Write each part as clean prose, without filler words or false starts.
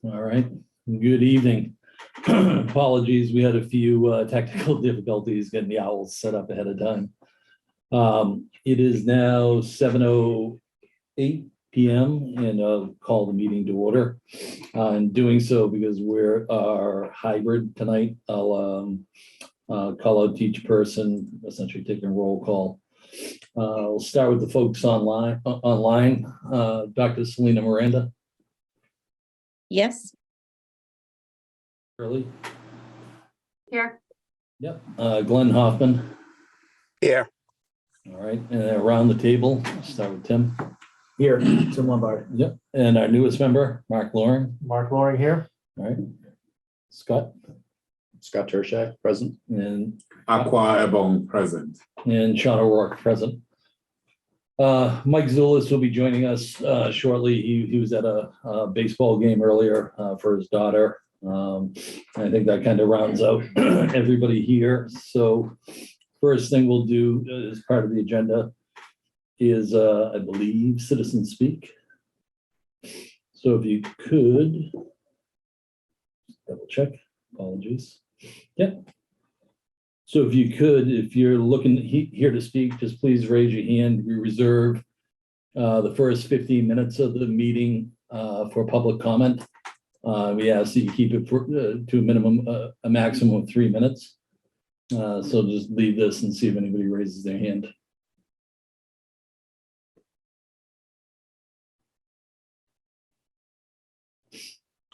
All right, good evening. Apologies, we had a few technical difficulties getting the owls set up ahead of time. It is now 7:08 p.m. and I'll call the meeting to order. I'm doing so because we're hybrid tonight. I'll call out each person, essentially taking a roll call. We'll start with the folks online. Dr. Selena Miranda. Yes. Shirley. Here. Yep. Glenn Hoffman. Here. All right. And around the table, start with Tim. Here, Tim Lombard. Yep. And our newest member, Mark Loring. Mark Loring here. All right. Scott. Scott Tershak, present. And Aqua Ebon, present. Sean O'Rourke, present. Mike Zulis will be joining us shortly. He was at a baseball game earlier for his daughter. I think that kind of rounds out everybody here. So first thing we'll do as part of the agenda is, I believe, citizen speak. So if you could double check, apologies. Yep. So if you could, if you're looking here to speak, just please raise your hand. We reserve the first 15 minutes of the meeting for public comment. We ask that you keep it to a minimum, a maximum of 3 minutes. So just leave this and see if anybody raises their hand.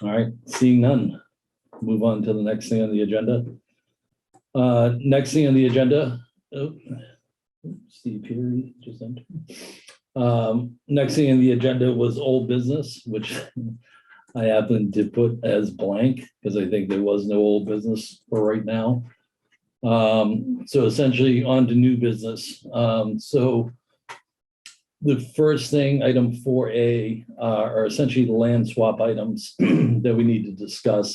All right, seeing none, move on to the next thing on the agenda. Next thing on the agenda, Steve Perry just entered. Next thing on the agenda was old business, which I happened to put as blank because I think there was no old business for right now. So essentially on to new business. So the first thing, item 4A, are essentially the land swap items that we need to discuss.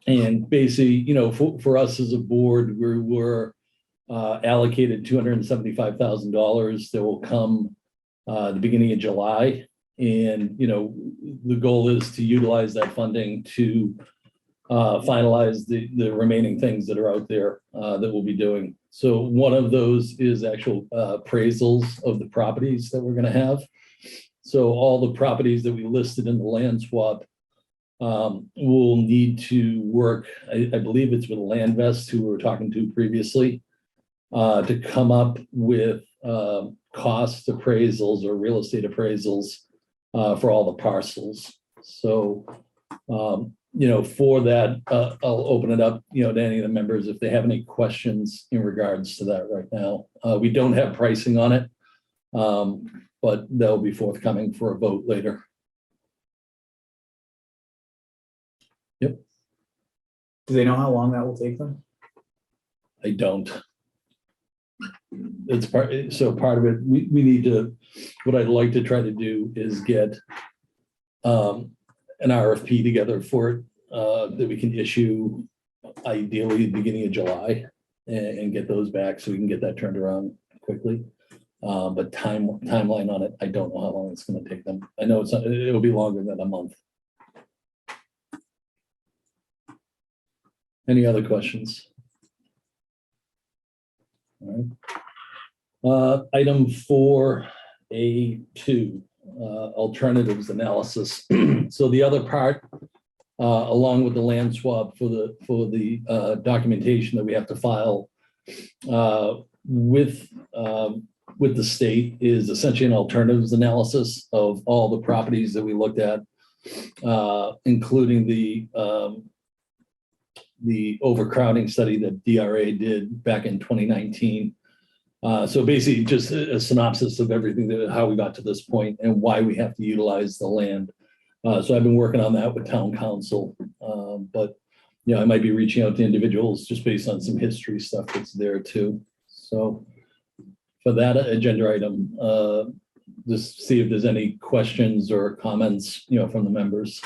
And basically, you know, for us as a board, we were allocated $275,000 that will come the beginning of July. And, you know, the goal is to utilize that funding to finalize the remaining things that are out there that we'll be doing. So one of those is actual appraisals of the properties that we're going to have. So all the properties that we listed in the land swap will need to work, I believe it's with Landvest, who we were talking to previously, to come up with cost appraisals or real estate appraisals for all the parcels. So, you know, for that, I'll open it up, you know, to any of the members if they have any questions in regards to that right now. We don't have pricing on it, but that'll be forthcoming for a vote later. Yep. Do they know how long that will take them? I don't. It's part of it, we need to, what I'd like to try to do is get an RFP together for it that we can issue ideally beginning of July and get those back so we can get that turned around quickly. But timeline on it, I don't know how long it's going to take them. I know it'll be longer than a month. Any other questions? All right. Item 4A2, alternatives analysis. So the other part, along with the land swap for the documentation that we have to file with the state, is essentially an alternatives analysis of all the properties that we looked at, including the overcrowding study that DRA did back in 2019. So basically just a synopsis of everything, how we got to this point and why we have to utilize the land. So I've been working on that with town council, but you know, I might be reaching out to individuals just based on some history stuff that's there too. So for that agenda item, just see if there's any questions or comments, you know, from the members.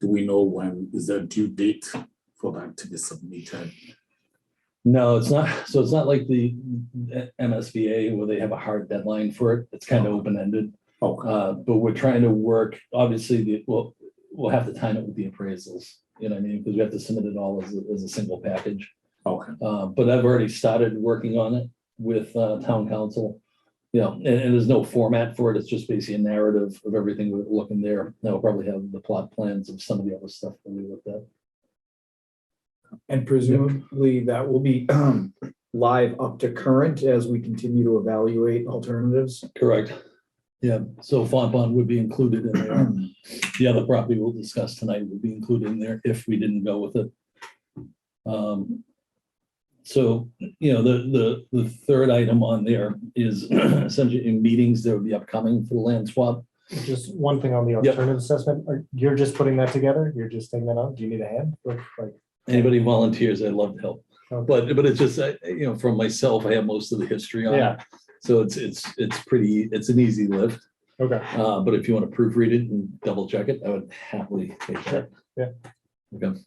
Do we know when is the due date for that to be submitted? No, it's not. So it's not like the MSBA where they have a hard deadline for it. It's kind of open-ended. Okay. But we're trying to work, obviously, we'll have to time it with the appraisals, you know what I mean? Because we have to submit it all as a single package. Okay. But I've already started working on it with town council. You know, and there's no format for it. It's just basically a narrative of everything we're looking there. Now we'll probably have the plot plans of some of the other stuff that we looked at. And presumably that will be live up to current as we continue to evaluate alternatives. Correct. Yeah, so Fontbonne would be included in there. The other property we'll discuss tonight would be included in there if we didn't go with it. So, you know, the third item on there is essentially in meetings that would be upcoming for the land swap. Just one thing on the Yep. alternative assessment, you're just putting that together? You're just taking that on? Do you need a hand? Like, Anybody volunteers, I'd love to help. okay. But it's just, you know, from myself, I have most of the history on it. Yeah, So it's it's an easy lift. okay. But if you want to proofread it and double check it, I would happily take that. Yeah. Okay.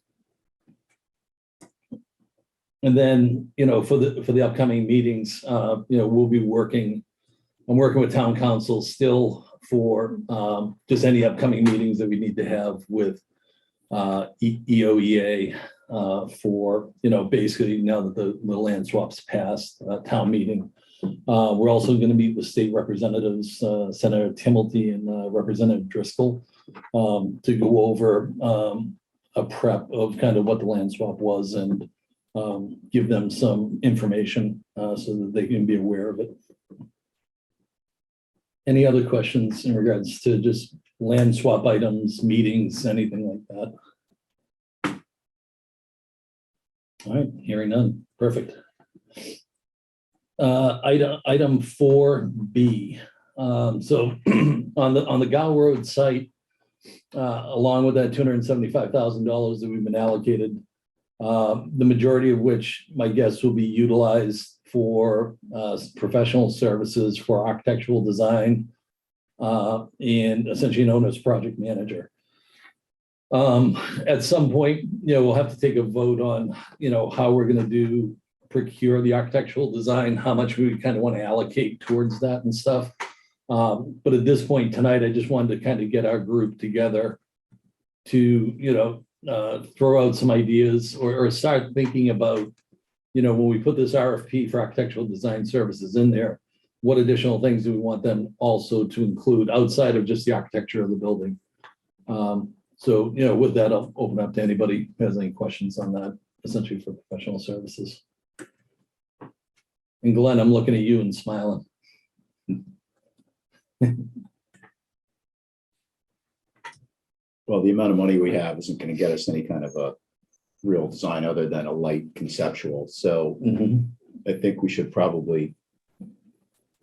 And then, you know, for the upcoming meetings, you know, we'll be working, I'm working with town council still for just any upcoming meetings that we need to have with EOEA for, you know, basically now that the land swap's passed, town meeting. We're also going to meet with state representatives, Senator Timilty and Representative Driscoll, to go over a prep of kind of what the land swap was and give them some information so that they can be aware of it. Any other questions in regards to just land swap items, meetings, anything like that? All right, hearing none. Perfect. Item 4B. So on the Gow Road site, along with that $275,000 that we've been allocated, the majority of which my guess will be utilized for professional services for architectural design and essentially known as project manager. At some point, you know, we'll have to take a vote on, you know, how we're going to procure the architectural design, how much we kind of want to allocate towards that and stuff. But at this point tonight, I just wanted to kind of get our group together to, you know, throw out some ideas or start thinking about, you know, when we put this RFP for architectural design services in there, what additional things do we want them also to include outside of just the architecture of the building? So, you know, with that, I'll open up to anybody who has any questions on that, essentially for professional services. And Glenn, I'm looking at you and smiling. Well, the amount of money we have isn't going to get us any kind of a real design other than a light conceptual. So I think we should probably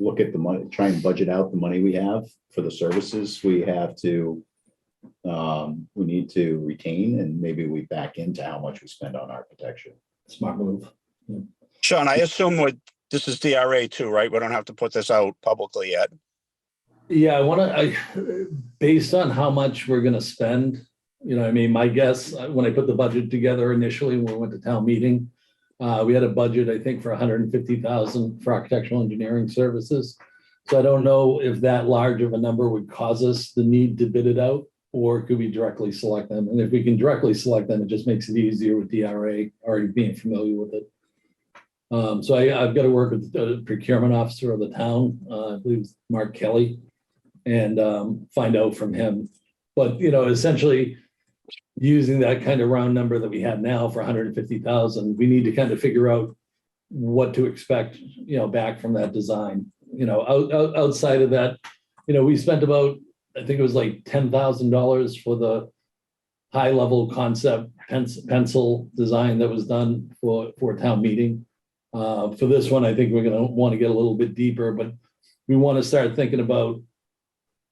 look at the money, try and budget out the money we have for the services we have to, we need to retain, and maybe we back into how much we spend on architecture. Smart move. Sean, I assume this is DRA too, right? We don't have to put this out publicly yet. Yeah, based on how much we're gonna spend, you know, what I mean, my guess, when I put the budget together initially, when we went to town meeting, we had a budget, I think, for 150,000 for architectural engineering services. So I don't know if that large of a number would cause us the need to bid it out, or could we directly select them? And if we can directly select them, it just makes it easier with DRA already being familiar with it. So I've got to work with the procurement officer of the town, I believe it's Mark Kelly, and find out from him. But, you know, essentially using that kind of round number that we have now for 150,000, we need to kind of figure out what to expect, you know, back from that design. You know, outside of that, you know, we spent about, I think it was like $10,000 for the high level concept pencil design that was done for a town meeting. For this one, I think we're going to want to get a little bit deeper, but we want to start thinking about,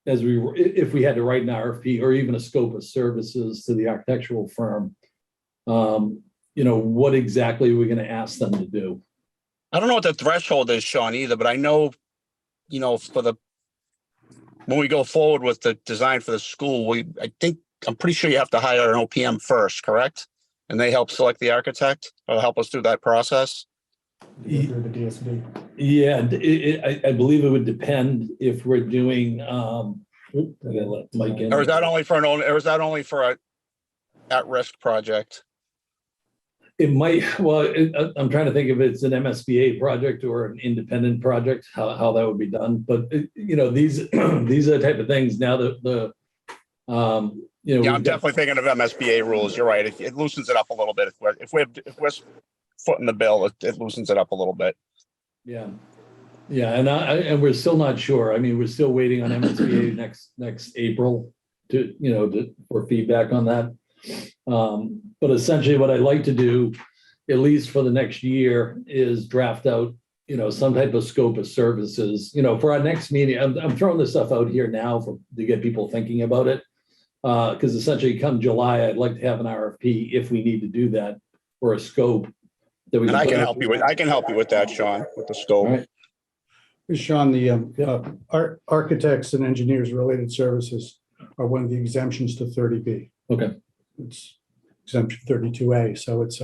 if we had to write an RFP or even a scope of services to the architectural firm, you know, what exactly are we going to ask them to do? I don't know what the threshold is, Sean, either, but I know, you know, when we go forward with the design for the school, I'm pretty sure you have to hire an OPM first, correct? And they help select the architect or help us through that process. to go through the DSB. Yeah, I believe it would depend if we're doing, I gotta let Mike in. Or is that only for or is that only for a at-risk project? It might, well, I'm trying to think if it's an MSBA project or an independent project, how that would be done. But, you know, these are the type of things now that you know. Yeah, we've I'm got- definitely thinking of MSBA rules. You're right. It loosens it up a little bit. If we're footing the bill, it loosens it up a little bit. Yeah. Yeah, and we're still not sure. I mean, we're still waiting on MSBA next April to, you know, for feedback on that. But essentially what I'd like to do, at least for the next year, is draft out, you know, some type of scope of services, you know, for our next meeting. I'm throwing this stuff out here now to get people thinking about it. Because essentially come July, I'd like to have an RFP if we need to do that, or a scope that we And I put can out. help you with that, Sean, with the All scope. right. Sean, the architects and engineers related services are one of the exemptions to 30B. Okay. It's exemption 32A. So it's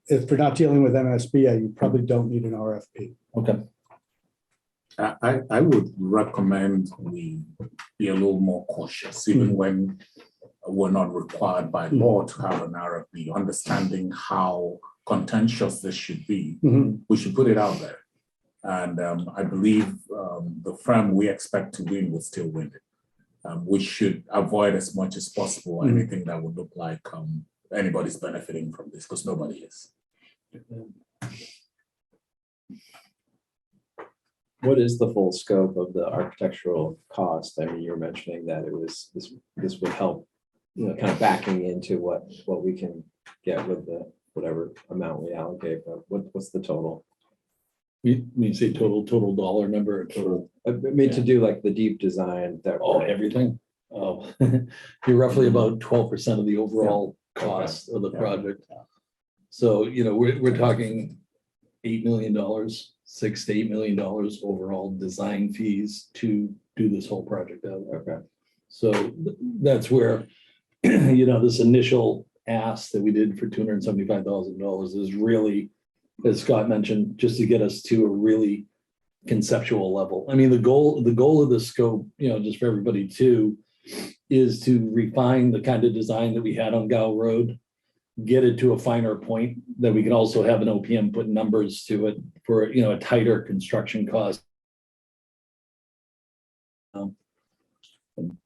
if you're not dealing with MSBA, you probably don't need an RFP. Okay. I would recommend we be a little more cautious, even when we're not required by law to have an RFP, understanding how contentious this should be. We should put it out there. And I believe the firm we expect to win will still win it. We should avoid as much as possible anything that would look like anybody's benefiting from this, because nobody is. What is the full scope of the architectural cost? I mean, you're mentioning that it was this would help, you know, kind of backing into what we can get with the whatever amount we allocate, but what's the total? We say total dollar number, or total, I mean, to do like the deep design that. everything. Oh, you're roughly about 12% of the overall cost of the project. So, you know, we're talking $8 million, $6 to $8 million overall design fees to do this whole project out. Okay. So that's where, you know, this initial ask that we did for $275,000 is really, as Scott mentioned, just to get us to a really conceptual level. I mean, the goal of the scope, you know, just for everybody too, is to refine the kind of design that we had on Gow Road, get it to a finer point that we can also have an OPM put numbers to it for, you know, a tighter construction cost.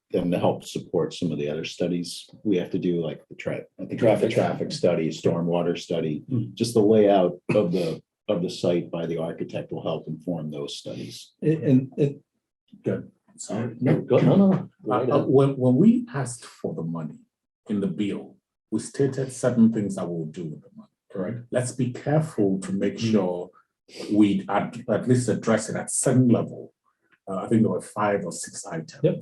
Then to help support some of the other studies we have to do, like the Traffic. traffic study, stormwater study, just the layout of the site by the architect will help inform those studies. And good. So No, go, no. Right ahead. when we asked for the money in the bill, we stated certain things that we'll do with the money. Correct. Let's be careful to make sure we at least address it at some level. I think there were 5 or 6 items. Yep.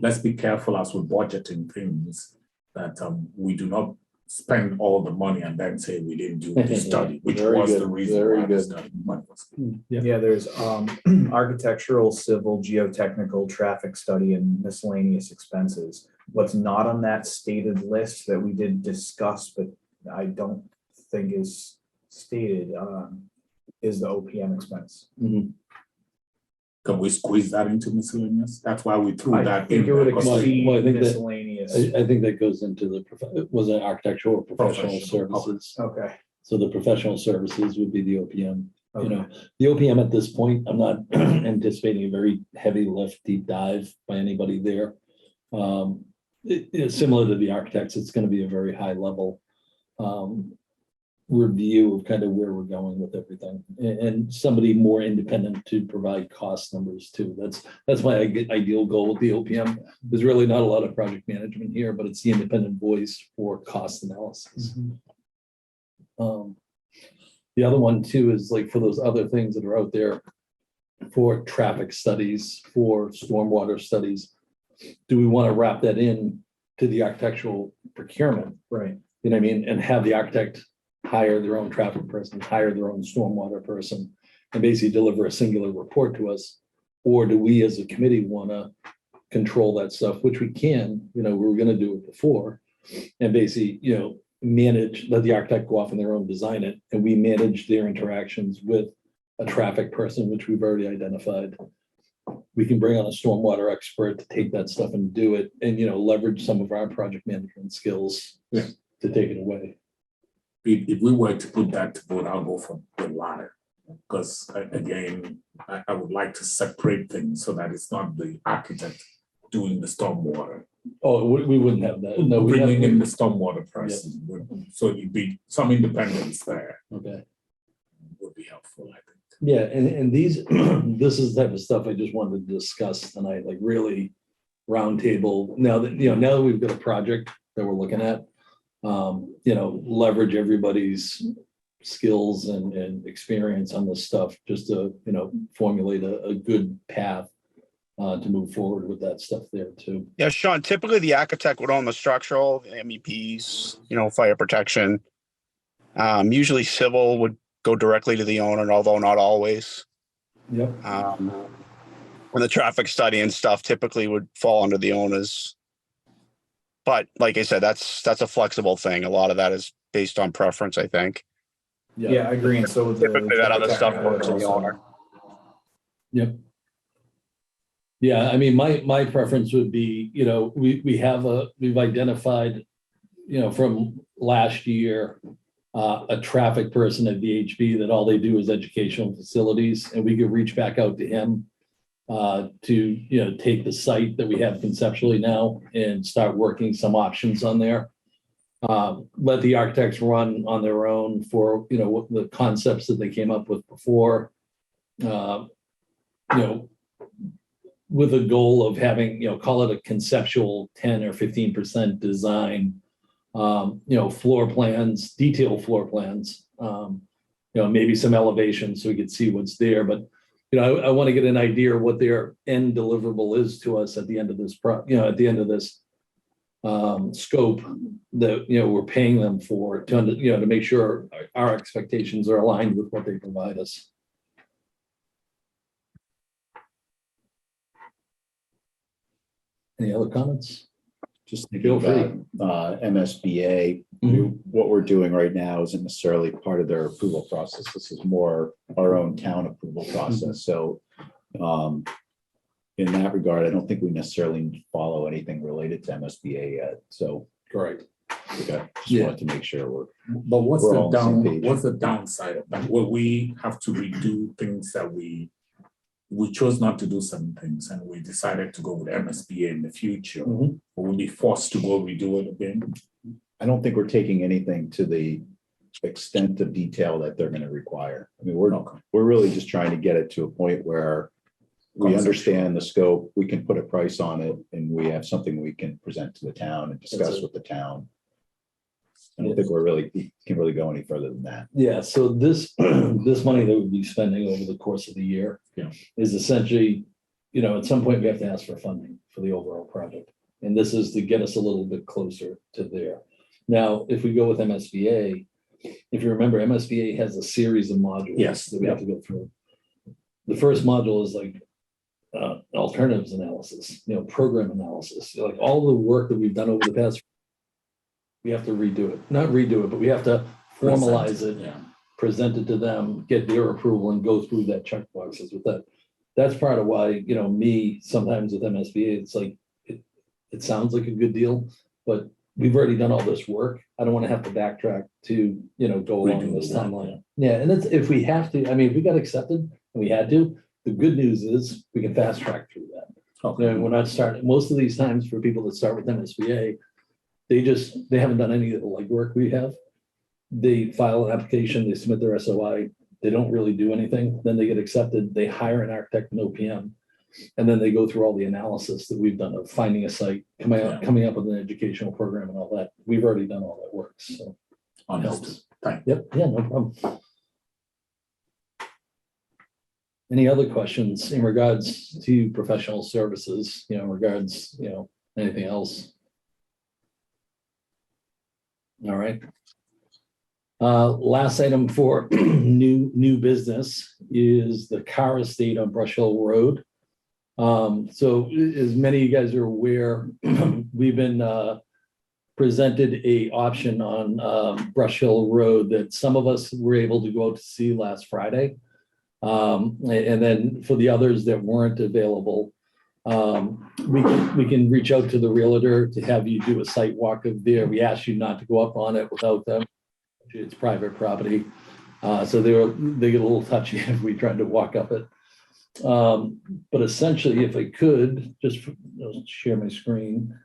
Let's be careful as we're budgeting things that we do not spend all the money and then say we didn't do the study, which Very was good, the reason very why the good. study money was. Yeah, there's architectural, civil, geotechnical, traffic study, and miscellaneous expenses. What's not on that stated list that we did discuss, but I don't think is stated, is the OPM expense. Mhm. Can we squeeze that into miscellaneous? That's why we threw I that think in. it would there, 'cause exceed Well, I think that- miscellaneous. I think that goes into was it architectural or professional Professional. services? Okay. So the professional services would be the OPM. You Okay. know, the OPM at this point, I'm not anticipating a very heavy lift, deep dive by anybody there. It's similar to the architects, it's going to be a very high level review of kind of where we're going with everything, and somebody more independent to provide cost numbers too. That's my ideal goal with the OPM. There's really not a lot of project management here, but it's the independent voice for cost analysis. The other one too is like for those other things that are out there for traffic studies, for stormwater studies. Do we want to wrap that in to the architectural procurement? Right. You know what I mean? And have the architect hire their own traffic person, hire their own stormwater person, and basically deliver a singular report to us? Or do we as a committee want to control that stuff, which we can, you know, we were going to do it before. And basically, you know, let the architect go off on their own, design it, and we manage their interactions with a traffic person, which we've already identified. We can bring on a stormwater expert to take that stuff and do it and, leverage some of our project management skills Yeah. to take it away. If we were to put that to vote, I'll go for the latter. Because again, I would like to separate things so that it's not the architect doing the stormwater. Oh, we wouldn't have that. No, we Bringing in the have. stormwater person. So you'd be some independence there Okay. would be helpful, I think. Yeah, and these, this is the type of stuff I just wanted to discuss tonight, like really roundtable. Now that we've got a project that we're looking at, leverage everybody's skills and experience on this stuff, just to, formulate a good path to move forward with that stuff there too. Yeah, Sean, typically the architect would own the structural, the MEPs, fire protection. Usually civil would go directly to the owner, although not always. Yep. And the traffic study and stuff typically would fall under the owners. But like I said, that's a flexible thing. A lot of that is based on preference, I think. Yeah, I agree. And so the Typically that other stuff goes to the also- owner. Yep. Yeah, I mean, my preference would be, we've identified, from last year, a traffic person at VHB that all they do is educational facilities, and we could reach back out to him to, take the site that we have conceptually now and start working some options on there. Let the architects run on their own for, what the concepts that they came up with before. With a goal of having, call it a conceptual 10 or 15% design, floor plans, detailed floor plans, maybe some elevations so we could see what's there. But, I want to get an idea of what their end deliverable is to us at the end of this, at the end of this scope that, we're paying them for to make sure our expectations are aligned with what they provide us. Any other comments? Just thinking Feel about MSBA, what we're doing right now isn't necessarily part of their approval process. This is more our own town approval process. So in that regard, I don't think we necessarily need to follow anything related to MSBA yet. So Correct. okay, just Yeah. wanted to make sure we're But what's We're the all on the same page. what's the downside of that? Will we have to redo things that we chose not to do some things and we decided to go with MSBA in the future? Mhm. Or we'll be forced to go redo it again? I don't think we're taking anything to the extent of detail that they're going to require. I mean, we're really just trying to get it to a point where we understand the scope, we can put a price on it, and we have something we can present to the town and discuss That's it. with the town. I don't think we can really go any further than that. Yeah, so this, this money that we'd be spending over the course of the year Yeah. is essentially, at some point we have to ask for funding for the overall project. And this is to get us a little bit closer to there. Now, if we go with MSBA, if you remember, MSBA has a series of modules Yes. that we have to go through. The first module is like alternatives analysis, program analysis, like all the work that we've done over the past. We have to redo it, not redo it, but we have to formalize it, Yeah. present it to them, get their approval and go through that checkboxes with that. That's part of why, me, sometimes with MSBA, it's like, it sounds like a good deal, but we've already done all this work. I don't want to have to backtrack to, go along Redo this the work, timeline. Yeah, and it's, if we have to, I mean, if we got accepted and we had to, the good news is we can fast track through that. Okay. We're not starting, most of these times for people that start with MSBA, they haven't done any of the legwork we have. They file an application, they submit their SOI, they don't really do anything, then they get accepted, they hire an architect and OPM. And then they go through all the analysis that we've done of finding a site, coming up with an educational program and all that. We've already done all that work, so. Understood. Thank you. Yep, yeah, no problem. Any other questions in regards to professional services, in regards, anything else? All right. Last item for new business is the car estate on Brush Hill Road. So as many of you guys are aware, we've been presented a option on Brush Hill Road that some of us were able to go out to see last Friday. And then for the others that weren't available, we can reach out to the realtor to have you do a site walk of there. We ask you not to go up on it without them. It's private property. So they get a little touchy if we tried to walk up it. But essentially, if I could just share my screen.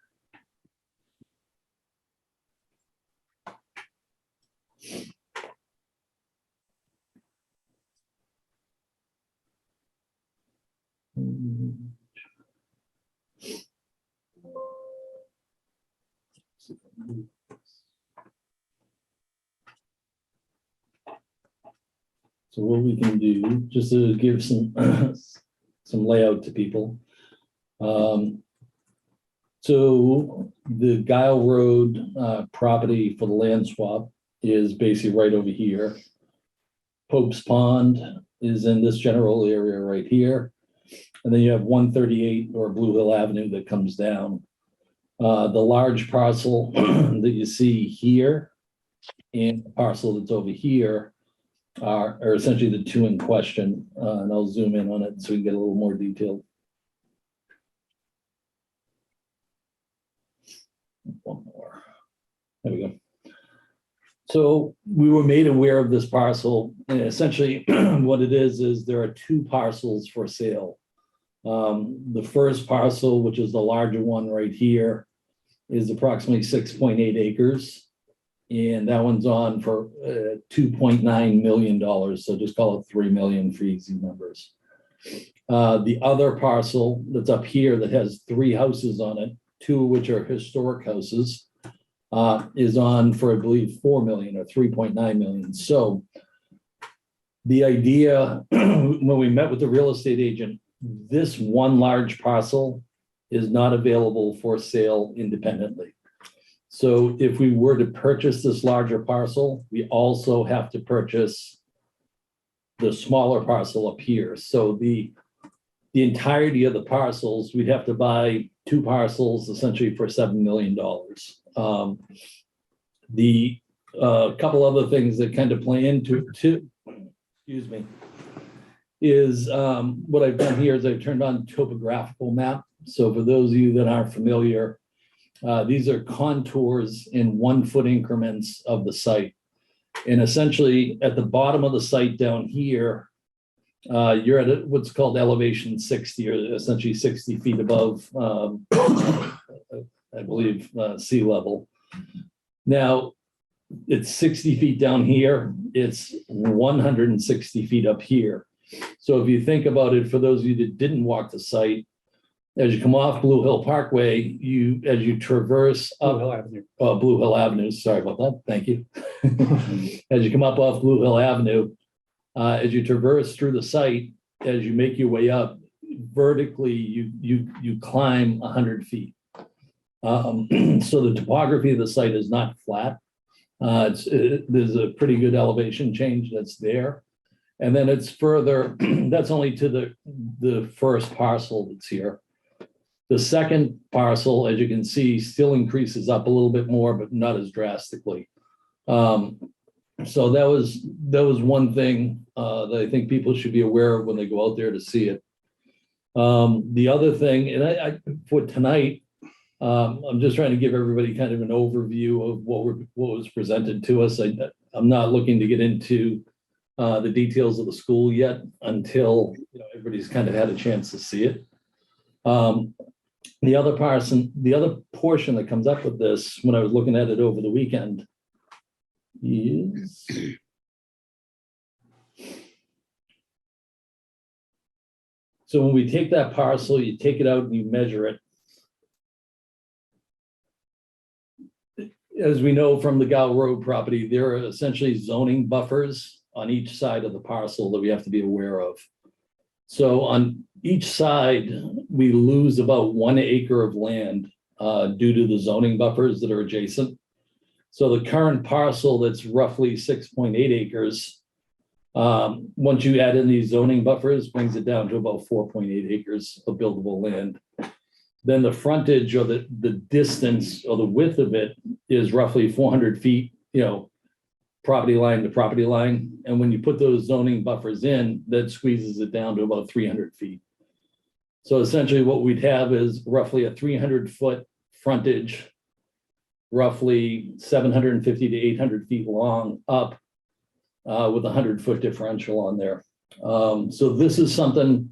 So what we can do, just to give some some layout to people. So the Guile Road property for the land swap is basically right over here. Pope's Pond is in this general area right here. And then you have 138 or Blue Hill Avenue that comes down. The large parcel that you see here and the parcel that's over here are essentially the two in question. And I'll zoom in on it so we can get a little more detailed. One more. There we go. So we were made aware of this parcel, and essentially what it is there are two parcels for sale. The first parcel, which is the larger one right here, is approximately 6.8 acres. And that one's on for $2.9 million. So just call it 3 million for easy numbers. The other parcel that's up here that has 3 houses on it, 2 of which are historic houses, is on for, I believe, 4 million or 3.9 million. So the idea when we met with the real estate agent, this one large parcel is not available for sale independently. So if we were to purchase this larger parcel, we also have to purchase the smaller parcel up here. So the entirety of the parcels, we'd have to buy 2 parcels essentially for $7 million. The couple other things that kind of play into it too, excuse me, is what I've done here is I've turned on topographical map. So for those of you that aren't familiar, these are contours in 1 foot increments of the site. And essentially at the bottom of the site down here, you're at what's called elevation 60, or essentially 60 feet above, I believe, sea level. Now, it's 60 feet down here. It's 160 feet up here. So if you think about it, for those of you that didn't walk the site, as you come off Blue Hill Parkway, as you traverse up Blue Hill Avenue, sorry about that, thank you. As you come up off Blue Hill Avenue, as you traverse through the site, as you make your way up, vertically, you climb 100 feet. So the topography of the site is not flat. There's a pretty good elevation change that's there. And then it's further, that's only to the first parcel that's here. The second parcel, as you can see, still increases up a little bit more, but not as drastically. So that was one thing that I think people should be aware of when they go out there to see it. The other thing, and I for tonight, I'm just trying to give everybody kind of an overview of what was presented to us. I'm not looking to get into the details of the school yet until everybody's kind of had a chance to see it. The other portion that comes up with this, when I was looking at it over the weekend, is so when we take that parcel, you take it out and you measure it. As we know from the Guile Road property, there are essentially zoning buffers on each side of the parcel that we have to be aware of. So on each side, we lose about 1 acre of land due to the zoning buffers that are adjacent. So the current parcel that's roughly 6.8 acres, once you add in these zoning buffers, brings it down to about 4.8 acres of buildable land. Then the frontage or the distance or the width of it is roughly 400 feet, property line to property line. And when you put those zoning buffers in, that squeezes it down to about 300 feet. So essentially what we'd have is roughly a 300-foot frontage, roughly 750 to 800 feet long up with a 100-foot differential on there. So this is something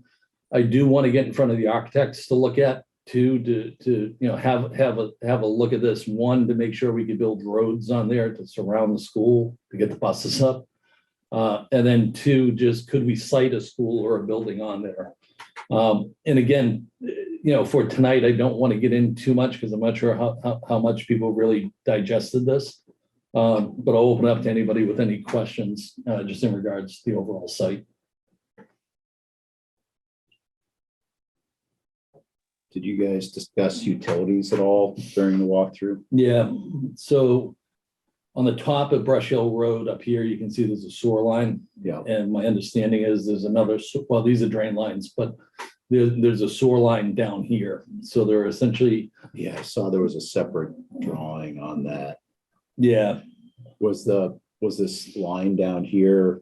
I do want to get in front of the architects to look at too, to have a look at this. One, to make sure we could build roads on there to surround the school to get the buses up. And then two, just could we site a school or a building on there? And again, for tonight, I don't want to get in too much because I'm not sure how much people really digested this. But I'll open up to anybody with any questions just in regards to the overall site. Did you guys discuss utilities at all during the walkthrough? Yeah, so on the top of Brush Hill Road up here, you can see there's a sewer line. Yeah. And my understanding is there's another, well, these are drain lines, but there's a sewer line down here. So they're essentially. Yeah, I saw there was a separate drawing on that. Yeah. Was this line down here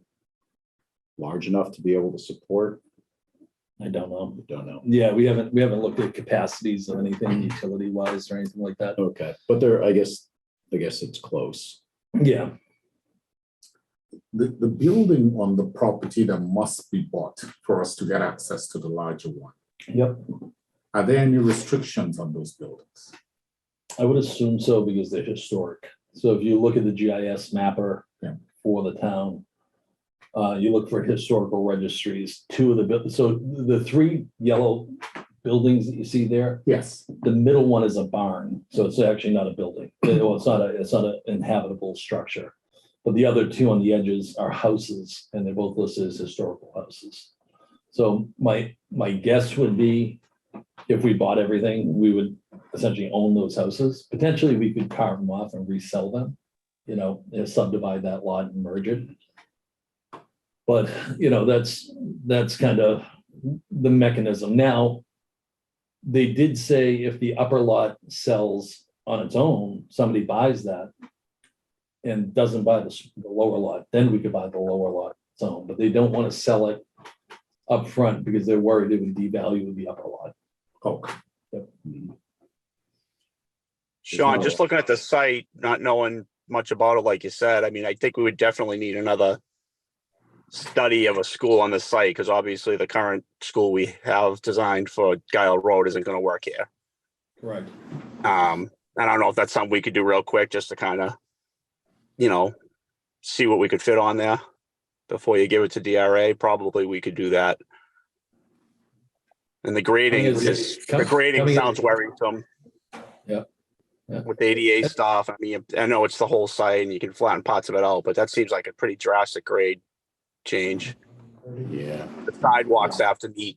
large enough to be able to support? I don't know. Don't know. Yeah, we haven't looked at capacities of anything utility wise or anything like that. Okay, but there, I guess it's close. Yeah. The building on the property that must be bought for us to get access to the larger one. Yep. Are there any restrictions on those buildings? I would assume so because they're historic. So if you look at the GIS mapper for the town, you look for historical registries. So the three yellow buildings that you see there, Yes. the middle one is a barn. So it's actually not a building. Well, it's not an inhabitable structure. But the other two on the edges are houses, and they're both listed as historical houses. So my guess would be if we bought everything, we would essentially own those houses. Potentially, we could carve them off and resell them, subdivide that lot and merge it. But, that's kind of the mechanism. Now, they did say if the upper lot sells on its own, somebody buys that and doesn't buy the lower lot, then we could buy the lower lot its own. But they don't want to sell it up front because they're worried it would devalue the upper lot. Okay. Yep. Sean, just looking at the site, not knowing much about it, like you said, I mean, I think we would definitely need another study of a school on the site, because obviously the current school we have designed for Guile Road isn't going to work here. Correct. I don't know if that's something we could do real quick just to kind of, see what we could fit on there before you give it to DRA. Probably we could do that. And the grading sounds worrisome. Yep. Yeah. With the ADA stuff. I mean, I know it's the whole site and you can flatten parts of it out, but that seems like a pretty drastic grade change. Yeah. The sidewalks have to meet,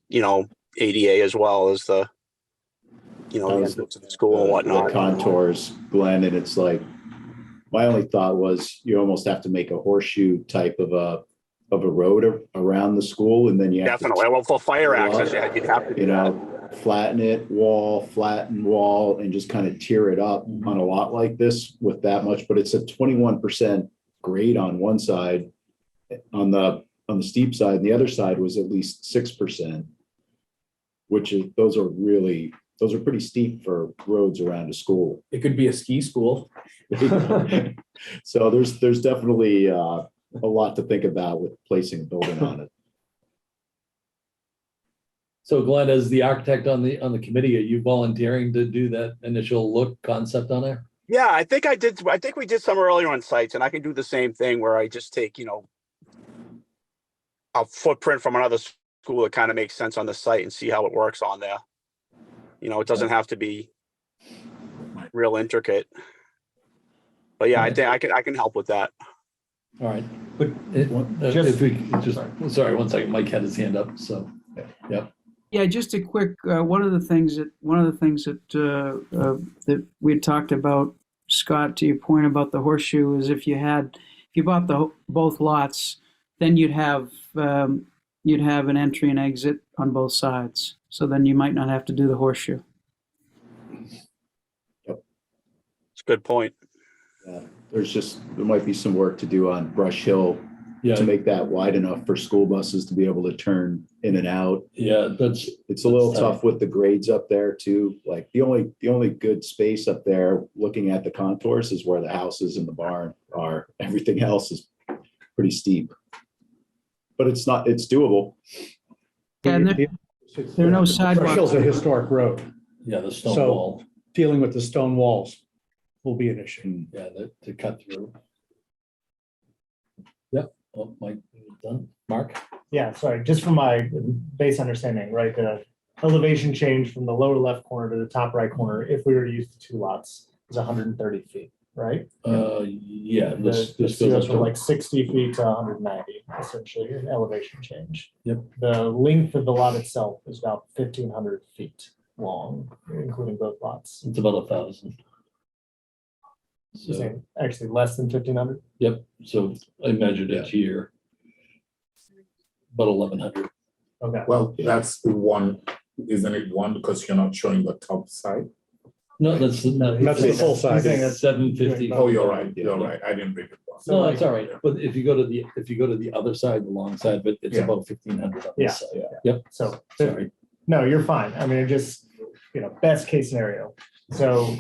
ADA as well as the, the entrance to the school and whatnot. The contours, Glenn, and it's like, my only thought was you almost have to make a horseshoe type of a road around the school, and then you have Definitely. Well, for fire access, you'd have to do that. flatten it, flatten wall, and just kind of tear it up on a lot like this with that much. But it's a 21% grade on one side, on the steep side, and the other side was at least 6%, which is those are pretty steep for roads around a school. It could be a ski school. So there's definitely a lot to think about with placing a building on it. So Glenn, as the architect on the committee, are you volunteering to do that initial look concept on there? Yeah, I think I did. I think we did some earlier on sites, and I can do the same thing where I just take, a footprint from another school that kind of makes sense on the site and see how it works on there. It doesn't have to be real intricate. But yeah, I think I can help with that. All right. But If we could just, sorry, one second, Mike had his hand up, so, yep. Yeah, just a quick, one of the things that that we had talked about, Scott, to your point about the horseshoe, is if you bought both lots, then you'd have an entry and exit on both sides. So then you might not have to do the horseshoe. a good point. There might be some work to do on Brush Hill Yeah, to make that wide enough for school buses to be able to turn in and out. yeah, that's, It's a little That's tight. tough with the grades up there too. Like the only good space up there, looking at the contours, is where the houses and the barn are. Everything else is pretty steep. But it's doable. Yeah, and there are no sidewalks. Brush Hill's a historic road. yeah, the stone So- wall, Dealing with the stone walls will be an issue. yeah, to cut through. Yep, oh, Mike, done, Mark? Yeah, sorry, just from my base understanding, right, the elevation change from the lower left corner to the top right corner, if we were to use the two lots, is 130 feet, right? Yeah, this This goes goes up from to, like 60 feet to 190, essentially, an elevation change. Yep. The length of the lot itself is about 1,500 feet long, including both lots. it's about 1,000. You're So, saying actually less than 1,500? yep, so I measured it here. About 1,100. Okay. Well, that's the one, isn't it one, because you're not showing the top side? No, that's That's the full size. He's saying that's- 750. Oh, you're right, I didn't read it. wrong. No, that's all right, but if you go to the other side, the long side, but it's Yeah. about 1,500 on Yeah. this side. Yep, So, sorry. no, you're fine. I mean, it just, best case scenario. So,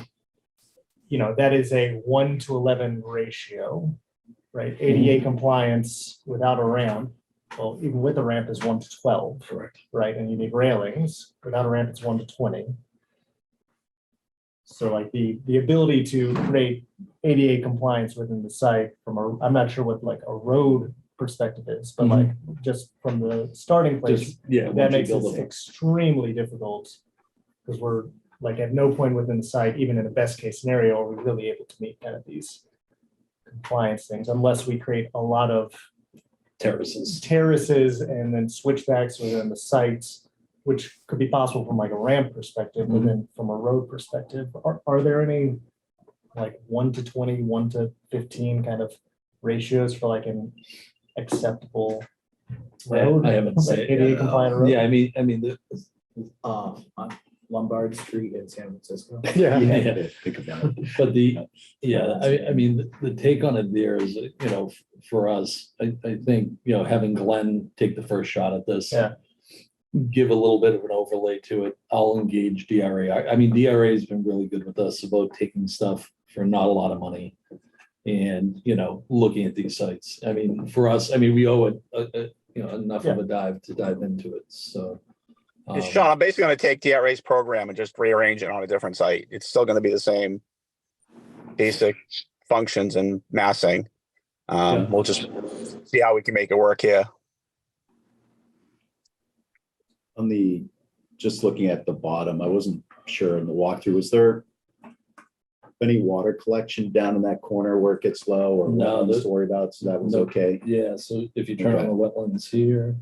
that is a 1:11 ratio, right? ADA compliance without a ramp, well, even with a ramp is 1:12, Correct. right? And you need railings. Without a ramp, it's 1:20. So like the ability to create ADA compliance within the site I'm not sure what like a road perspective is, but like just from the starting place, Just, yeah. that once you makes build it a- extremely difficult. Because we're like at no point within the site, even in the best case scenario, are we really able to meet kind of these compliance things unless we create a lot of terraces and then switchbacks within the sites, which could be possible from like a ramp perspective, but then from a road perspective, are there any like 1:20, 1:15 kind of ratios for like an acceptable road? I haven't like said. ADA compliant road? Yeah, I mean, On Lombard Street in San Francisco. Yeah. Yeah. Think about it. but I mean, the take on it there is, for us, I think, having Glenn take the first shot at this. Yeah. Give a little bit of an overlay to it. I'll engage DRA. I mean, DRA has been really good with us about taking stuff for not a lot of money. And, looking at these sites. I mean, for us, we owe it, enough of a dive to dive into it, so. Sean, I'm basically gonna take DRA's program and just rearrange it on a different site. It's still gonna be the same basic functions and massing. Yeah. We'll just see how we can make it work here. Just looking at the bottom, I wasn't sure in the walkthrough, was there any water collection down in that corner where it gets low or No, wetlands to worry about? So that was no. okay. Yeah, so if you turn on the wetlands here.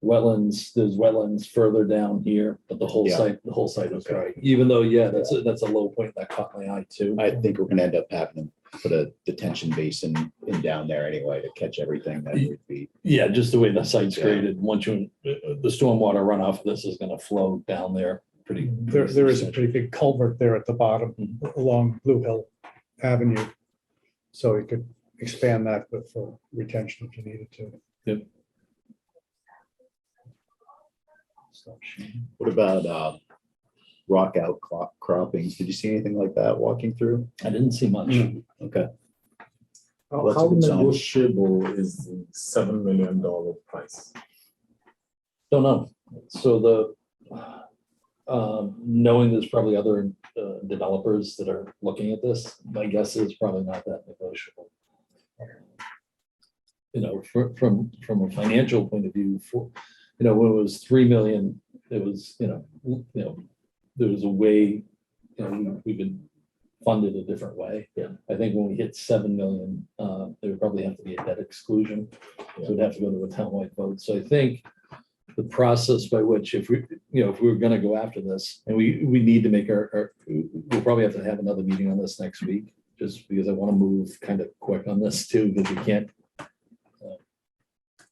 There's wetlands further down here, but the whole Yeah. site is dry. Even though, that's a low point that caught my eye too. I think we're gonna end up having to put a detention basin in down there anyway to catch everything that would be. Yeah, just the way the site's Yeah. created, once the stormwater runoff of this is gonna flow down there pretty. There is a pretty big culvert there at the bottom along Blue Hill Avenue. So you could expand that for retention if you needed to. Yep. What about rock out croppings? Did you see anything like that walking through? I didn't see much. Okay. How That's a how good sign. negotiable is the $7 million price? Don't know. So knowing there's probably other developers that are looking at this, my guess is probably not that negotiable. From a financial point of view, when it was 3 million, it was, there was a way, we've been funded a different way. Yeah. I think when we hit 7 million, there would probably have to be a debt exclusion. So it'd have to go to a townwide vote. So I think the process by which if we were gonna go after this, and we need to make we'll probably have to have another meeting on this next week, just because I want to move kind of quick on this too, because we can't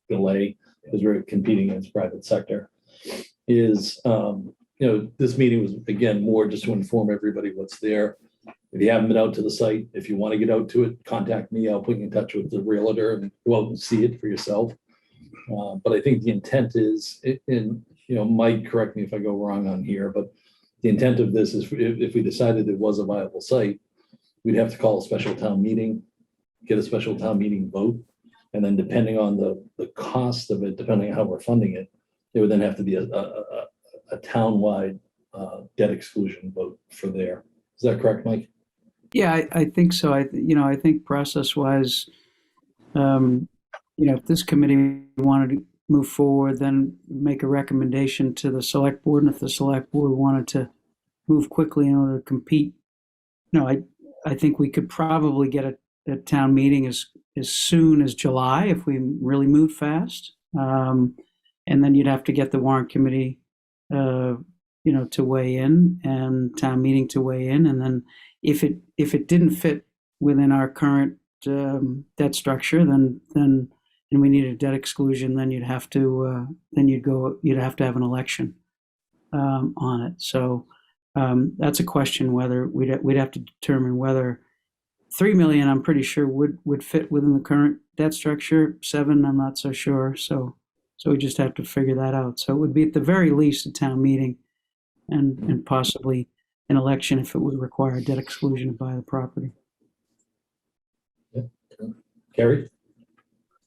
delay, because we're competing against private sector, is, this meeting was, again, more just to inform everybody what's there. If you haven't been out to the site, if you want to get out to it, contact me. I'll put you in touch with the realtor and go out and see it for yourself. But I think the intent is, Mike, correct me if I go wrong on here, but the intent of this is if we decided it was a viable site, we'd have to call a special town meeting, get a special town meeting vote. And then depending on the cost of it, depending on how we're funding it, there would then have to be a town-wide debt exclusion vote for there. Is that correct, Mike? Yeah, I think so. I think process-wise, if this committee wanted to move forward, then make a recommendation to the select board, and if the select board wanted to move quickly in order to compete, I think we could probably get a town meeting as soon as July if we really move fast. And then you'd have to get the warrant committee, to weigh in and town meeting to weigh in. And then if it didn't fit within our current debt structure, then and we needed a debt exclusion, then you'd have to have an election on it. So that's a question whether we'd have to determine whether 3 million, I'm pretty sure would fit within the current debt structure. 7, I'm not so sure. So we just have to figure that out. So it would be at the very least a town meeting and possibly an election if it would require debt exclusion to buy the property. Carrie?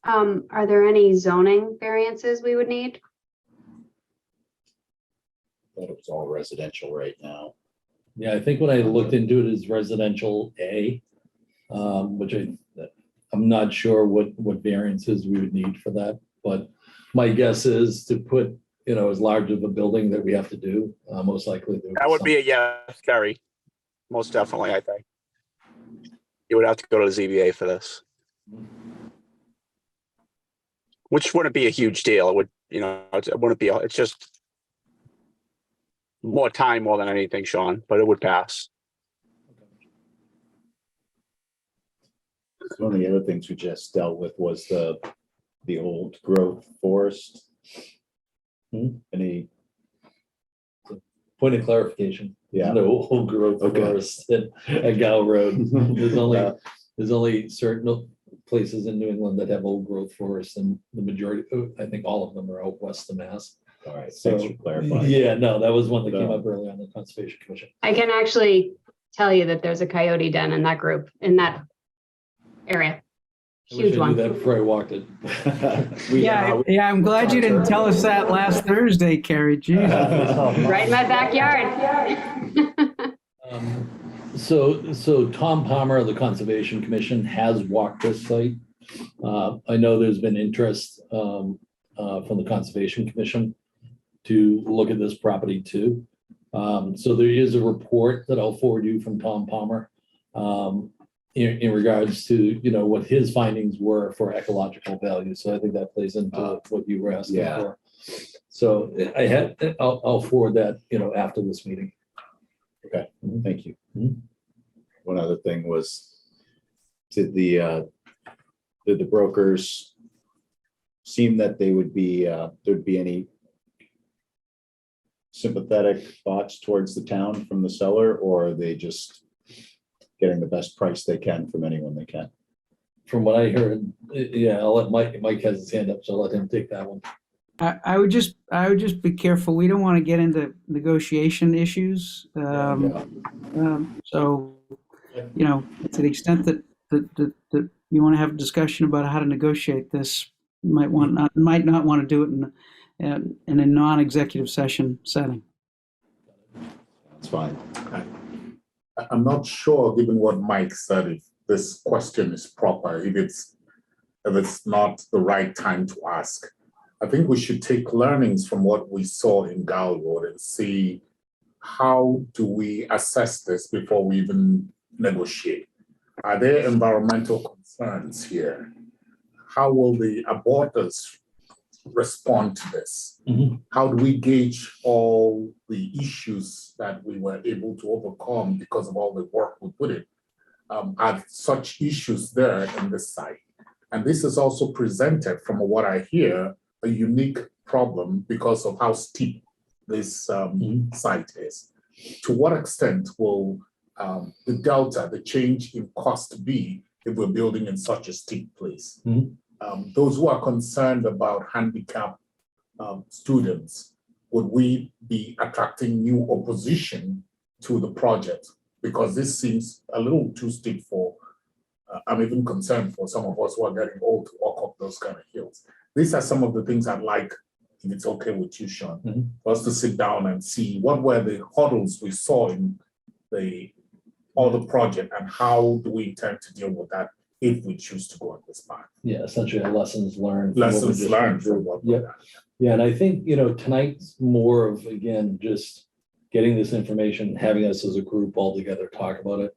Are there any zoning variances we would need? That it was all residential right now. Yeah, I think when I looked into it as residential A, which I'm not sure what variances we would need for that, but my guess is to put, as large of a building that we have to do, most likely. That would be a yes, Kerry. Most definitely, I think. You would have to go to the ZBA for this. Which wouldn't be a huge deal. It would, it wouldn't be, it's just more time more than anything, Sean, but it would pass. One of the other things we just dealt with was the old growth forest. Any, Point of clarification. yeah, No old growth Okay. forest at Gal Road. There's only certain places in New England that have old growth forests, and the majority, I think all of them are out west of Mass. all right, So, thanks for clarifying. yeah, no, that was one that came No. up early on the Conservation Commission. I can actually tell you that there's a coyote den in that group, in that area. I wish Huge I knew one. that before I walked it. Yeah, I'm glad you didn't tell us that last Thursday, Carrie. Jeez. Right in my backyard. So Tom Palmer of the Conservation Commission has walked this site. I know there's been interest from the Conservation Commission to look at this property too. So there is a report that I'll forward you from Tom Palmer in regards to, what his findings were for ecological value. So I think that plays into what you were asking Yeah. for. So I'll forward that, after this meeting. Okay, thank you. Mhm. One other thing was, did the brokers seem that they would be, there'd be any sympathetic thoughts towards the town from the seller, or are they just getting the best price they can from anyone they can? From what I heard, yeah, I'll let Mike has his hand up, so I'll let him take that one. I would just be careful. We don't want to get into negotiation issues. Yeah. So, to the extent that you want to have a discussion about how to negotiate this, you might not want to do it in a non-executive session setting. That's fine. I'm not sure, given what Mike said, if this question is proper, if it's not the right time to ask. I think we should take learnings from what we saw in Galwood and see how do we assess this before we even negotiate. Are there environmental concerns here? How will the aborters respond to this? Mhm. How do we gauge all the issues that we were able to overcome because of all the work we put in? Are such issues there in this site? And this is also presented, from what I hear, a unique problem because of how steep this site is. To what extent will the delta, the change in cost be if we're building in such a steep place. Mhm. Those who are concerned about handicap students, would we be attracting new opposition to the project? Because this seems a little too steep for, I'm even concerned for some of us who are getting old to walk up those kind of hills. These are some of the things I'd like, if it's okay with you, Sean, Mhm. for us to sit down and see what were the hurdles we saw in the other project and how do we intend to deal with that if we choose to go on this path. Yeah, essentially lessons learned. from what we Lessons just learned went through. from what we've Yep. done. Yeah, and I think, tonight's more of, again, just getting this information, having us as a group all together, talk about it.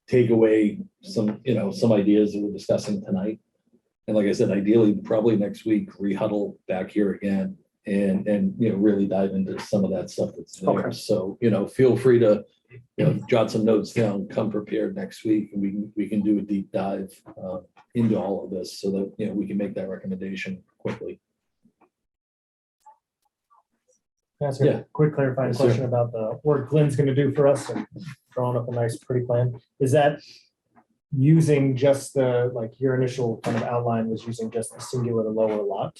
Take away some, some ideas that we're discussing tonight. And like I said, ideally, probably next week, rehuddle back here again and really dive into some of that stuff that's there. Okay. So, feel free to, jot some notes down, come prepared next week, and we can do a deep dive into all of this so that, we can make that recommendation quickly. Can I ask Yeah. a quick clarifying Yes, sir. question about the work Glenn's gonna do for us and drawing up a nice pretty plan? Is that using just like your initial kind of outline was using just the singular lower lot?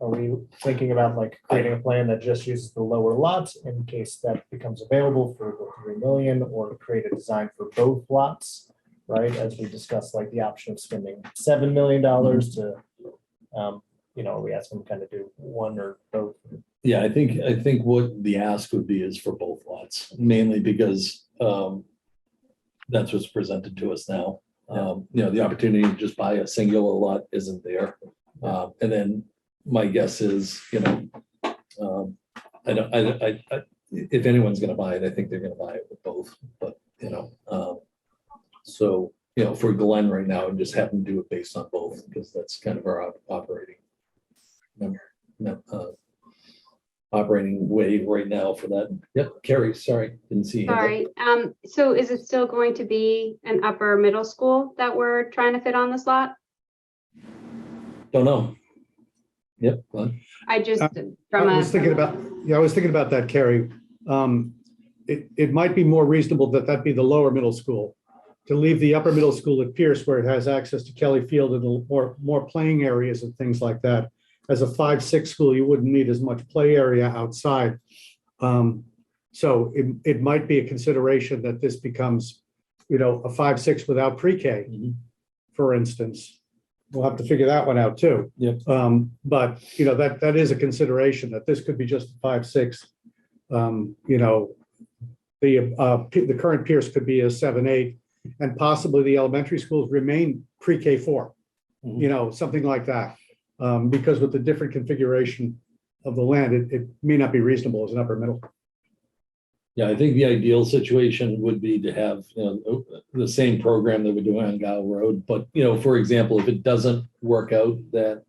Are we thinking about like creating a plan that just uses the lower lot in case that becomes available for the 3 million, or create a design for both lots? Right, as we discussed, like the option of spending $7 million to, are we asking them to kind of do one or both? Yeah, I think what the ask would be is for both lots, mainly because that's what's presented to us now. The opportunity to just buy a singular lot isn't there. And then my guess is, if anyone's gonna buy it, I think they're gonna buy it with both, but, so, for Glenn right now, and just have him do it based on both, because that's kind of our operating operating way right now for that. Yep, Carrie, sorry, didn't see you. Sorry. So is it still going to be an upper middle school that we're trying to fit on this lot? Don't know. Yep, Glenn. I just, I was thinking about that, Carrie. It might be more reasonable that be the lower middle school, to leave the upper middle school at Pierce where it has access to Kelly Field and more playing areas and things like that. As a 5-6 school, you wouldn't need as much play area outside. So it might be a consideration that this becomes, a 5-6 without pre-K, for instance. We'll have to figure that one out too. Yep. But that is a consideration, that this could be just a 5-6. The current Pierce could be a 7-8, and possibly the elementary schools remain pre-K 4, something like that. Because with the different configuration of the land, it may not be reasonable as an upper middle. Yeah, I think the ideal situation would be to have, the same program that we're doing on Gile Road. But, for example, if it doesn't work out that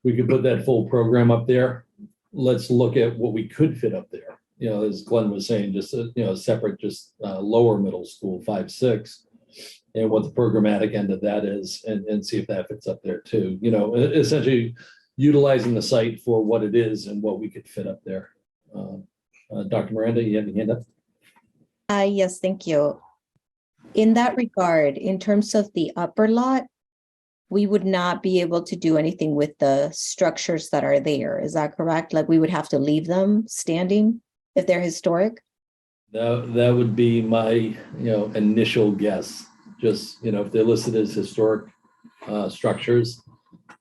we could put that full program up there, let's look at what we could fit up there. As Glenn was saying, just, separate, just lower middle school, 5-6, and what the programmatic end of that is, and see if that fits up there too. Essentially utilizing the site for what it is and what we could fit up there. Dr. Miranda, you have your hand up? Yes, thank you. In that regard, in terms of the upper lot, we would not be able to do anything with the structures that are there. Is that correct? Like we would have to leave them standing if they're historic? That would be my, initial guess. Just, if they're listed as historic structures,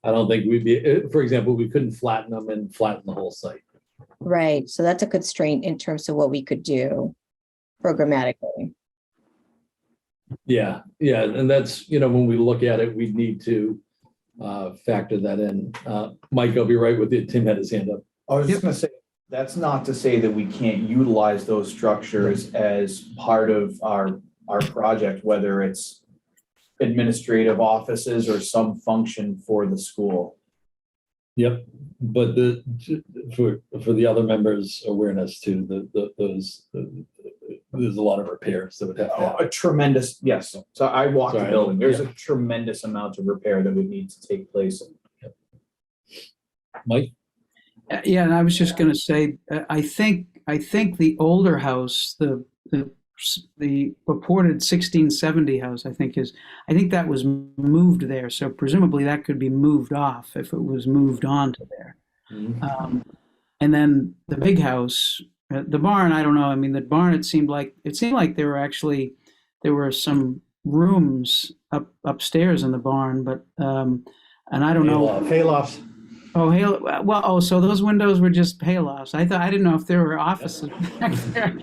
I don't think we'd be, for example, we couldn't flatten them and flatten the whole site. Right. So that's a constraint in terms of what we could do programmatically. Yeah, and that's, when we look at it, we need to factor that in. Mike, I'll be right with you. Tim had his hand up. I was just gonna say, that's not to say that we can't utilize those structures as part of our project, whether it's administrative offices or some function for the school. Yep, but for the other members' awareness too, there's a lot of repairs that would have to happen. A tremendous, yes. So I walked the Sorry, building. There's yeah. a tremendous amount of repair that would need to take place. Mike? Yeah, and I was just going to say, I think the older house, the the purported 1670 house, I think that was moved there. So presumably that could be moved off if it was moved on to there. And then the big house, the barn, I don't know. I mean, the barn, it seemed like there were some rooms upstairs in the barn, but, and I don't know. Haylofts. Oh, so those windows were just haylofts. I didn't know if there were offices back there.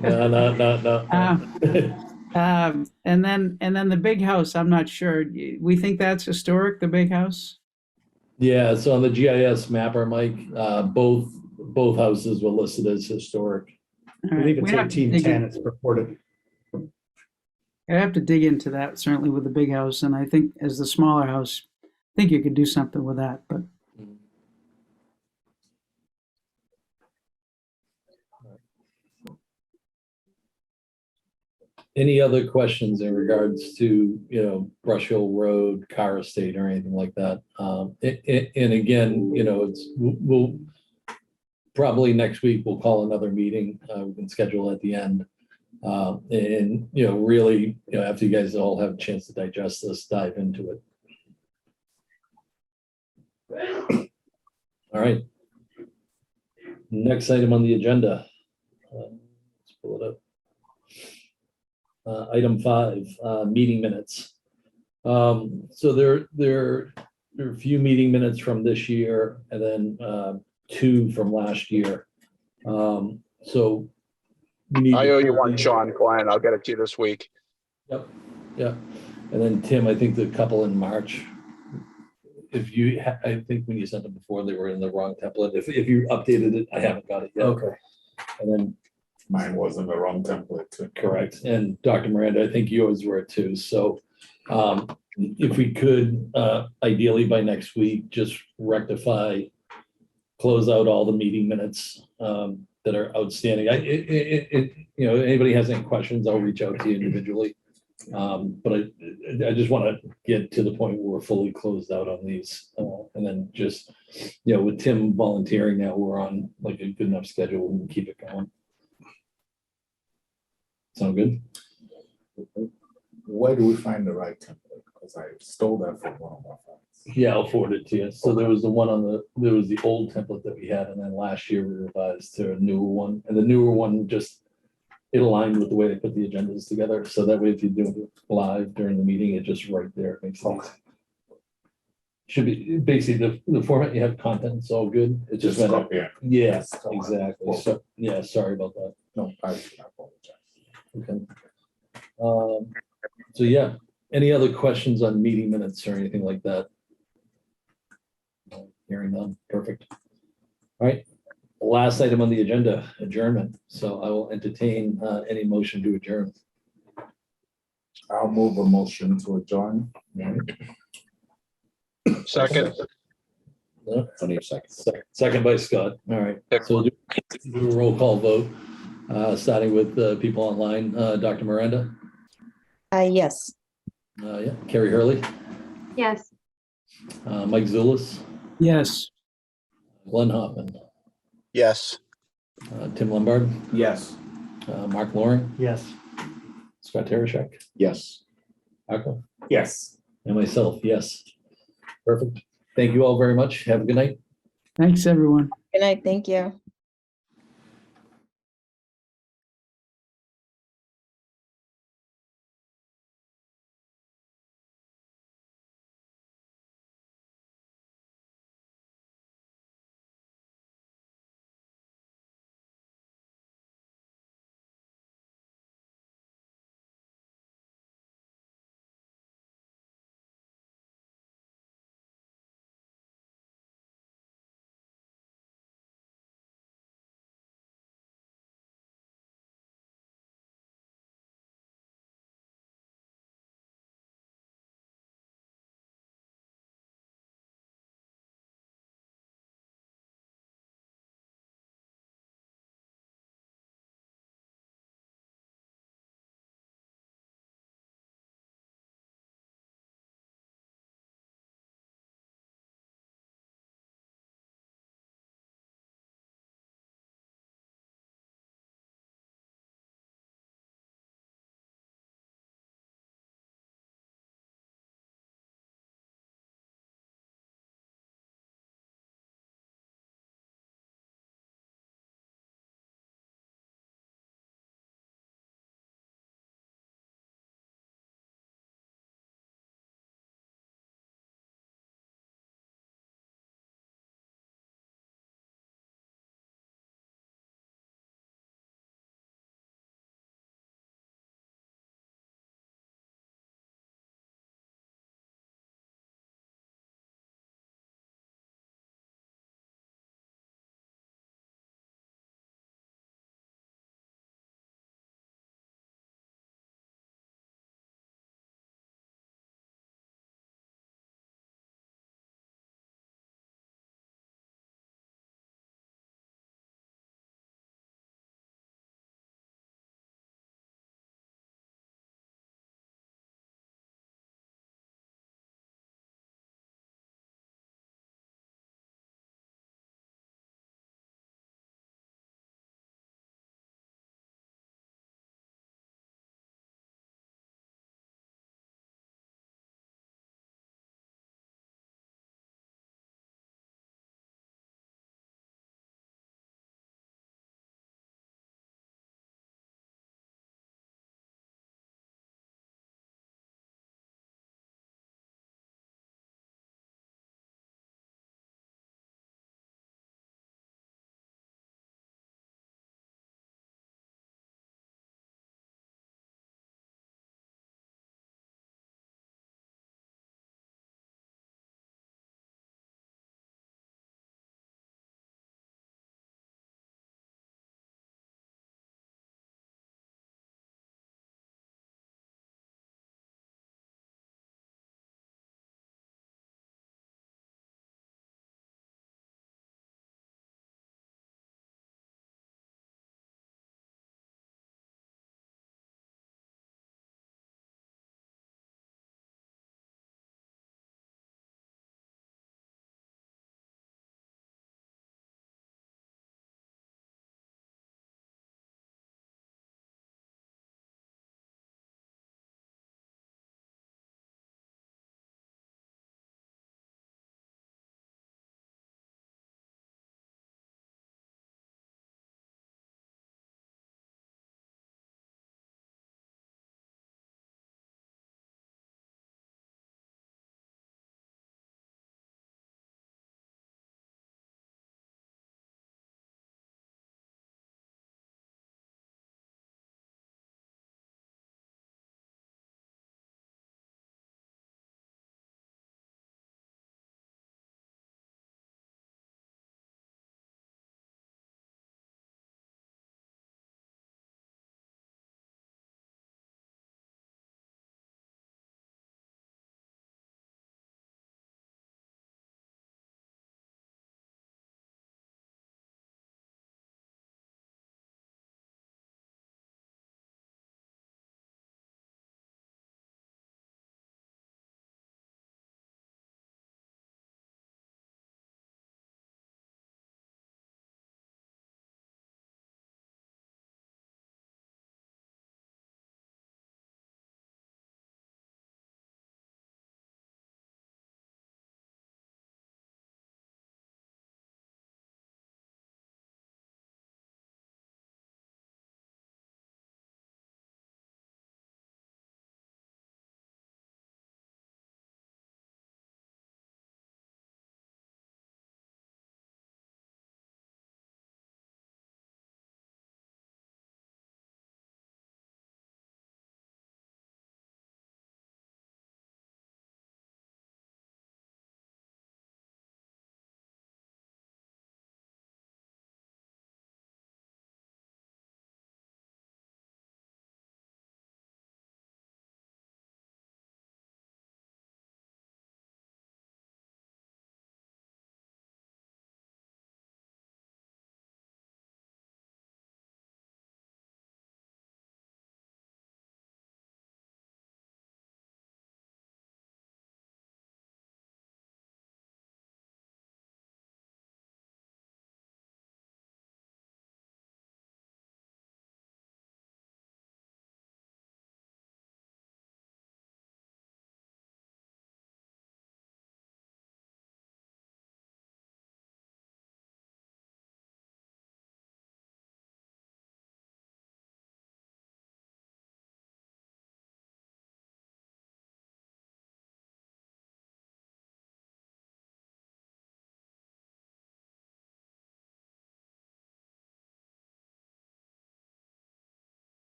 No. And then the big house, I'm not sure. We think that's historic, the big house? Yeah, so on the GIS mapper, Mike, both houses were listed as historic. All I right. believe it's We'd have to dig 1810, it's purported. I have to dig into that, certainly with the big house, and I think as the smaller house, I think you could do something with that, but. Any other questions in regards to, Brush Hill Road, Car Estate, or anything like that? And again, we'll probably next week, we'll call another meeting. We can schedule at the end. And, really, after you guys all have a chance to digest this, dive into it. All right. Next item on the agenda. Let's pull it up. Item 5, meeting minutes. So there are a few meeting minutes from this year and then 2 from last year. So we need I owe you one, Sean Klein. I'll get it to you this week. Yep. Yeah. And then Tim, I think the couple in March. I think when you sent them before, they were in the wrong template. If you updated it, I haven't got it yet. Okay. And then Mine was in the wrong template too. correct. And Dr. Miranda, I think yours were too. So if we could, ideally by next week, just rectify, close out all the meeting minutes that are outstanding. Anybody has any questions, I'll reach out to you individually. But I just want to get to the point where we're fully closed out on these. And then just, with Tim volunteering now, we're on like a good enough schedule and keep it going. Sound good? Where do we find the right template? Because I stole that from one of my friends. Yeah, I'll forward it to you. So there was the old template that we had, and then last year we revised to a newer one. And the newer one it aligned with the way they put the agendas together. So that way, if you do it live during the meeting, it's just right there. It makes sense. Should be basically the format you have content, it's all good. It just went up. Yeah. Yeah, Just go on. exactly. So, yeah, sorry about that. No, I apologize. Okay. So yeah, any other questions on meeting minutes or anything like that? Hearing none, perfect. All right, last item on the agenda, adjournment. So I will entertain any motion to adjourn. I'll move a motion to adjourn. Second. Plenty of seconds. Second by Scott. All right, so we'll do a roll call vote, starting with people online. Dr. Miranda? Yes. Yeah, Carrie Hurley, Yes. Mike Zulus, Yes. Glenn Hoffman, Yes. Tim Lombard, Yes. Mark Loring, Yes. Scott Tereshek, Yes. Akko, Yes. and myself, yes. Perfect. Thank you all very much. Have a good night. Thanks, everyone. Good night. Thank you.